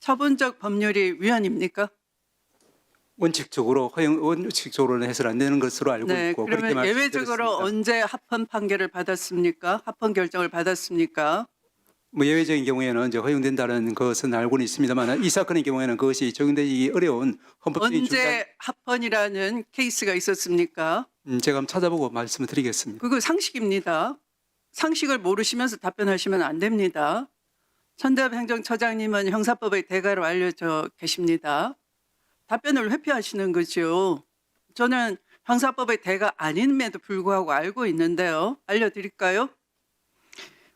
처분적 법률이 위헌입니까? 원칙적으로는 해서는 안 되는 것으로 알고 네, 있고 그렇게 그러면 예외적으로 말씀드렸습니다. 언제 합헌 판결을 받았습니까? 합헌 결정을 받았습니까? 뭐 예외적인 경우에는 이제 허용된다는 것은 알고는 있습니다만 이 사건의 경우에는 그것이 적용되기 어려운 헌법적인 언제 합헌이라는 케이스가 있었습니까? 제가 한번 찾아보고 말씀을 드리겠습니다. 그거 상식입니다. 상식을 모르시면서 답변하시면 안 됩니다. 천대엽 행정처장님은 형사법의 대가로 알려져 계십니다. 답변을 회피하시는 거죠. 저는 형사법의 대가 아님에도 불구하고 알고 있는데요. 알려드릴까요?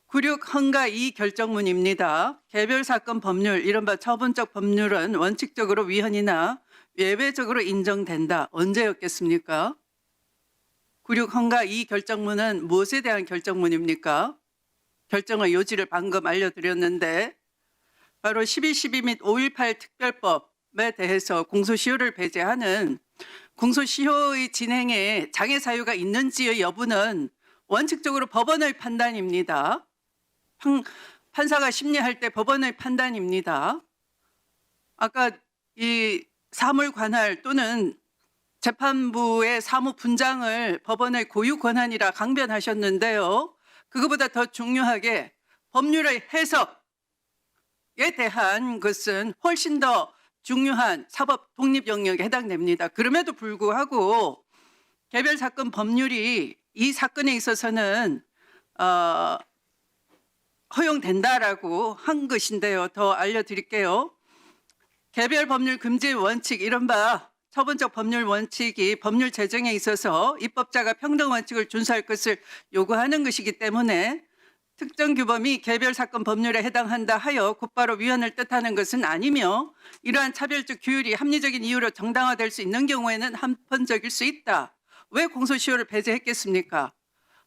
96 헌가 2 결정문입니다. 개별 사건 법률, 이른바 처분적 법률은 원칙적으로 위헌이나 예외적으로 인정된다. 언제였겠습니까? 96 헌가 2 결정문은 무엇에 대한 결정문입니까? 결정의 요지를 방금 알려드렸는데 바로 12.12 및 5.18 특별법에 대해서 공소시효를 배제하는 공소시효의 진행에 장애 사유가 있는지의 여부는 원칙적으로 법원의 판단입니다. 판사가 심리할 때 법원의 판단입니다. 아까 이 사물관할 또는 재판부의 사무분장을 법원의 고유 권한이라 강변하셨는데요. 그것보다 더 중요하게 법률의 해석에 대한 것은 훨씬 더 중요한 사법 독립 영역에 해당됩니다. 그럼에도 불구하고 개별 사건 법률이 이 사건에 있어서는 허용된다라고 한 것인데요. 더 알려드릴게요. 개별 법률 금지 원칙, 이른바 처분적 법률 원칙이 법률 제정에 있어서 입법자가 평등 원칙을 준수할 것을 요구하는 것이기 때문에 특정 규범이 개별 사건 법률에 해당한다 하여 곧바로 위헌을 뜻하는 것은 아니며 이러한 차별적 규율이 합리적인 이유로 정당화될 수 있는 경우에는 합헌적일 수 있다. 왜 공소시효를 배제했겠습니까?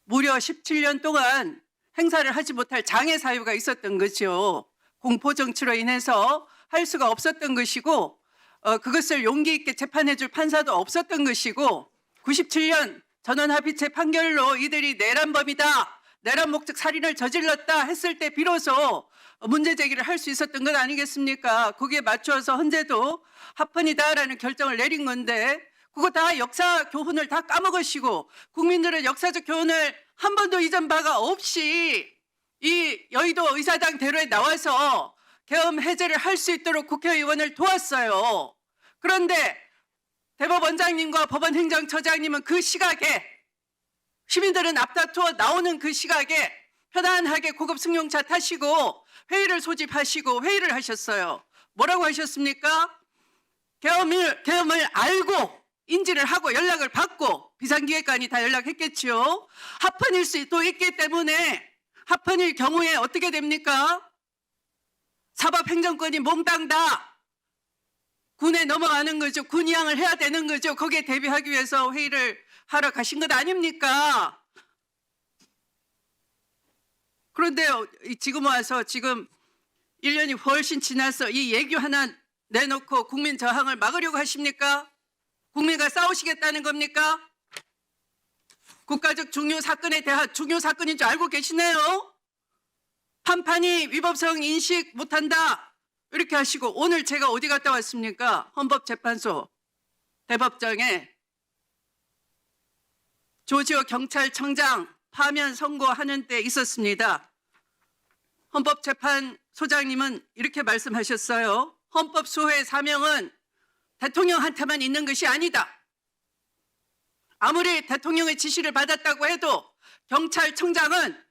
무려 17년 동안 행사를 하지 못할 장애 사유가 있었던 거죠. 공포 정치로 인해서 할 수가 없었던 것이고 그것을 용기 있게 재판해 줄 판사도 없었던 것이고 97년 전원합의체 판결로 이들이 내란범이다, 내란 목적 살인을 저질렀다 했을 때 비로소 문제 제기를 할 수 있었던 것 아니겠습니까? 거기에 맞춰서 헌재도 합헌이다라는 결정을 내린 건데 그거 다 역사 교훈을 다 까먹으시고 국민들은 역사적 교훈을 한 번도 잊은 바가 없이 이 여의도 의사당 대로에 나와서 계엄 해제를 할 수 있도록 국회의원을 도왔어요. 그런데 대법원장님과 법원행정처장님은 그 시각에 시민들은 앞다투어 나오는 그 시각에 편안하게 고급 승용차 타시고 회의를 소집하시고 회의를 하셨어요. 뭐라고 하셨습니까? 계엄을 알고 인지를 하고 연락을 받고 비상기획관이 다 연락했겠지요. 합헌일 수도 있기 때문에 합헌일 경우에 어떻게 됩니까? 사법행정권이 몽땅 다 군에 넘어가는 거죠. 군의항을 해야 되는 거죠. 거기에 대비하기 위해서 회의를 하러 가신 것 아닙니까? 그런데 지금 와서 지금 1년이 훨씬 지나서 이 얘기 하나 내놓고 국민 저항을 막으려고 하십니까? 국민과 싸우시겠다는 겁니까? 국가적 중요 사건에 대한 중요 사건인 줄 알고 계시네요. 판판이 위법성 인식 못한다 이렇게 하시고 오늘 제가 어디 갔다 왔습니까? 헌법재판소 대법정에 조지호 경찰청장 파면 선고하는 때 있었습니다. 헌법재판소장님은 이렇게 말씀하셨어요. 헌법소의 사명은 대통령한테만 있는 것이 아니다. 아무리 대통령의 지시를 받았다고 해도 경찰청장은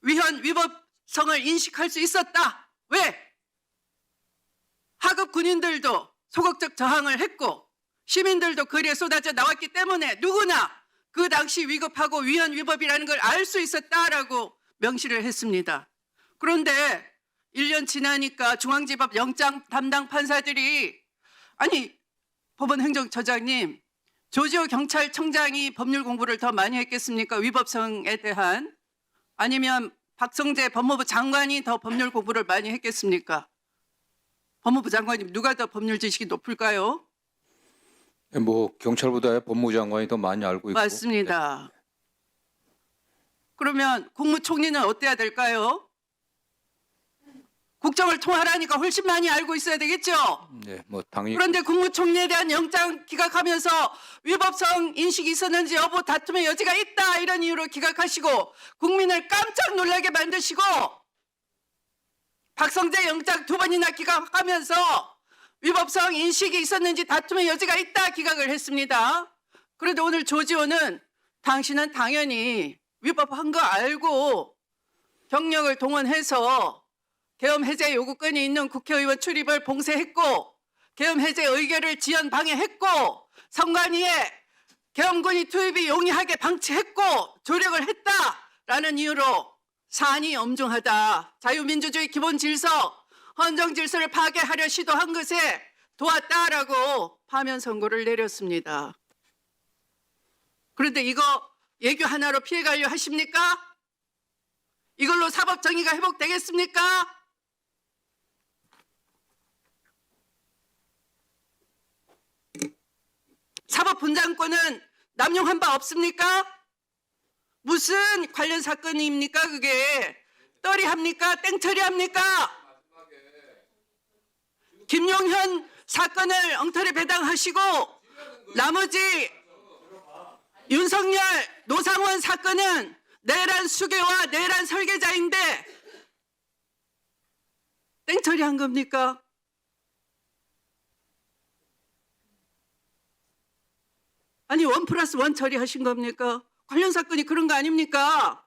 위법성을 인식할 수 있었다. 왜? 하급 군인들도 소극적 저항을 했고 시민들도 거리에 쏟아져 나왔기 때문에 누구나 그 당시 위급하고 위헌 위법이라는 걸 알 수 있었다라고 명시를 했습니다. 그런데 1년 지나니까 중앙지법 영장 담당 판사들이 아니 법원행정처장님 조지호 경찰청장이 법률 공부를 더 많이 했겠습니까? 위법성에 대한 아니면 박성재 법무부 장관이 더 법률 공부를 많이 했겠습니까? 법무부 장관님 누가 더 법률 지식이 높을까요? 뭐 경찰보다 법무부 장관이 더 많이 알고 있고. 맞습니다. 그러면 국무총리는 어때야 될까요? 국정을 통할하니까 훨씬 많이 알고 있어야 되겠죠. 네, 뭐 당연히 그런데 국무총리에 대한 영장 기각하면서 위법성 인식이 있었는지 여부 다툼의 여지가 있다 이런 이유로 기각하시고 국민을 깜짝 놀라게 만드시고 박성재 영장 2번이나 기각하면서 위법성 인식이 있었는지 다툼의 여지가 있다 기각을 했습니다. 그런데 오늘 조지호는 당신은 당연히 위법한 거 알고 경력을 동원해서 계엄 해제 요구권이 있는 국회의원 출입을 봉쇄했고 계엄 해제 의결을 지연 방해했고 선관위에 계엄군이 투입이 용이하게 방치했고 조력을 했다라는 이유로 사안이 엄중하다. 자유민주주의 기본 질서, 헌정 질서를 파괴하려 시도한 것에 도왔다라고 파면 선고를 내렸습니다. 그런데 이거 예규 하나로 피해가려 하십니까? 이걸로 사법 정의가 회복되겠습니까? 사법 분장권은 남용한 바 없습니까? 무슨 관련 사건입니까? 그게 떨이 합니까? 땡처리 합니까? 김용현 사건을 엉터리 배당하시고 나머지 윤석열, 노상원 사건은 내란 수괴와 내란 설계자인데 땡처리한 겁니까? 아니 1+1 처리하신 겁니까? 관련 사건이 그런 거 아닙니까?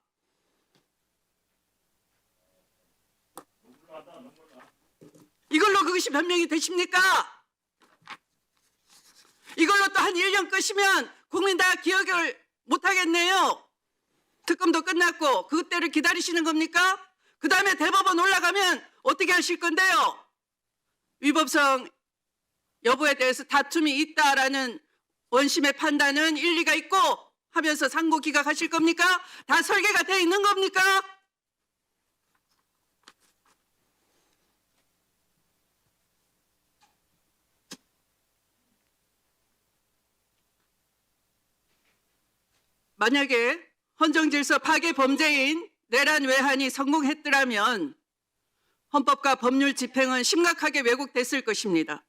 이걸로 그것이 변명이 되십니까? 이걸로 또 한 1년 끄시면 국민 다 기억을 못하겠네요. 특검도 끝났고 그때를 기다리시는 겁니까? 그 다음에 대법원 올라가면 어떻게 하실 건데요? 위법성 여부에 대해서 다툼이 있다라는 원심의 판단은 일리가 있고 하면서 상고 기각하실 겁니까? 다 설계가 돼 있는 겁니까? 만약에 헌정질서 파괴 범죄인 내란 외환이 성공했더라면 헌법과 법률 집행은 심각하게 왜곡됐을 것입니다.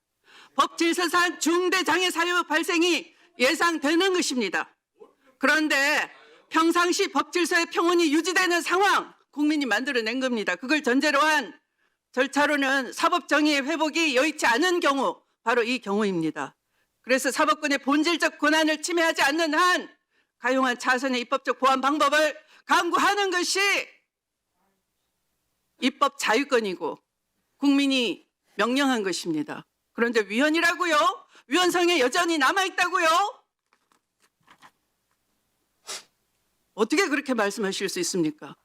법질서상 중대 장애 사유 발생이 예상되는 것입니다. 그런데 평상시 법질서의 평온이 유지되는 상황 국민이 만들어낸 겁니다. 그걸 전제로 한 절차로는 사법정의의 회복이 여의치 않은 경우 바로 이 경우입니다. 그래서 사법권의 본질적 권한을 침해하지 않는 한 가용한 차선의 입법적 보완 방법을 강구하는 것이 입법 자유권이고 국민이 명령한 것입니다. 그런데 위헌이라고요? 위헌성에 여전히 남아있다고요? 어떻게 그렇게 말씀하실 수 있습니까?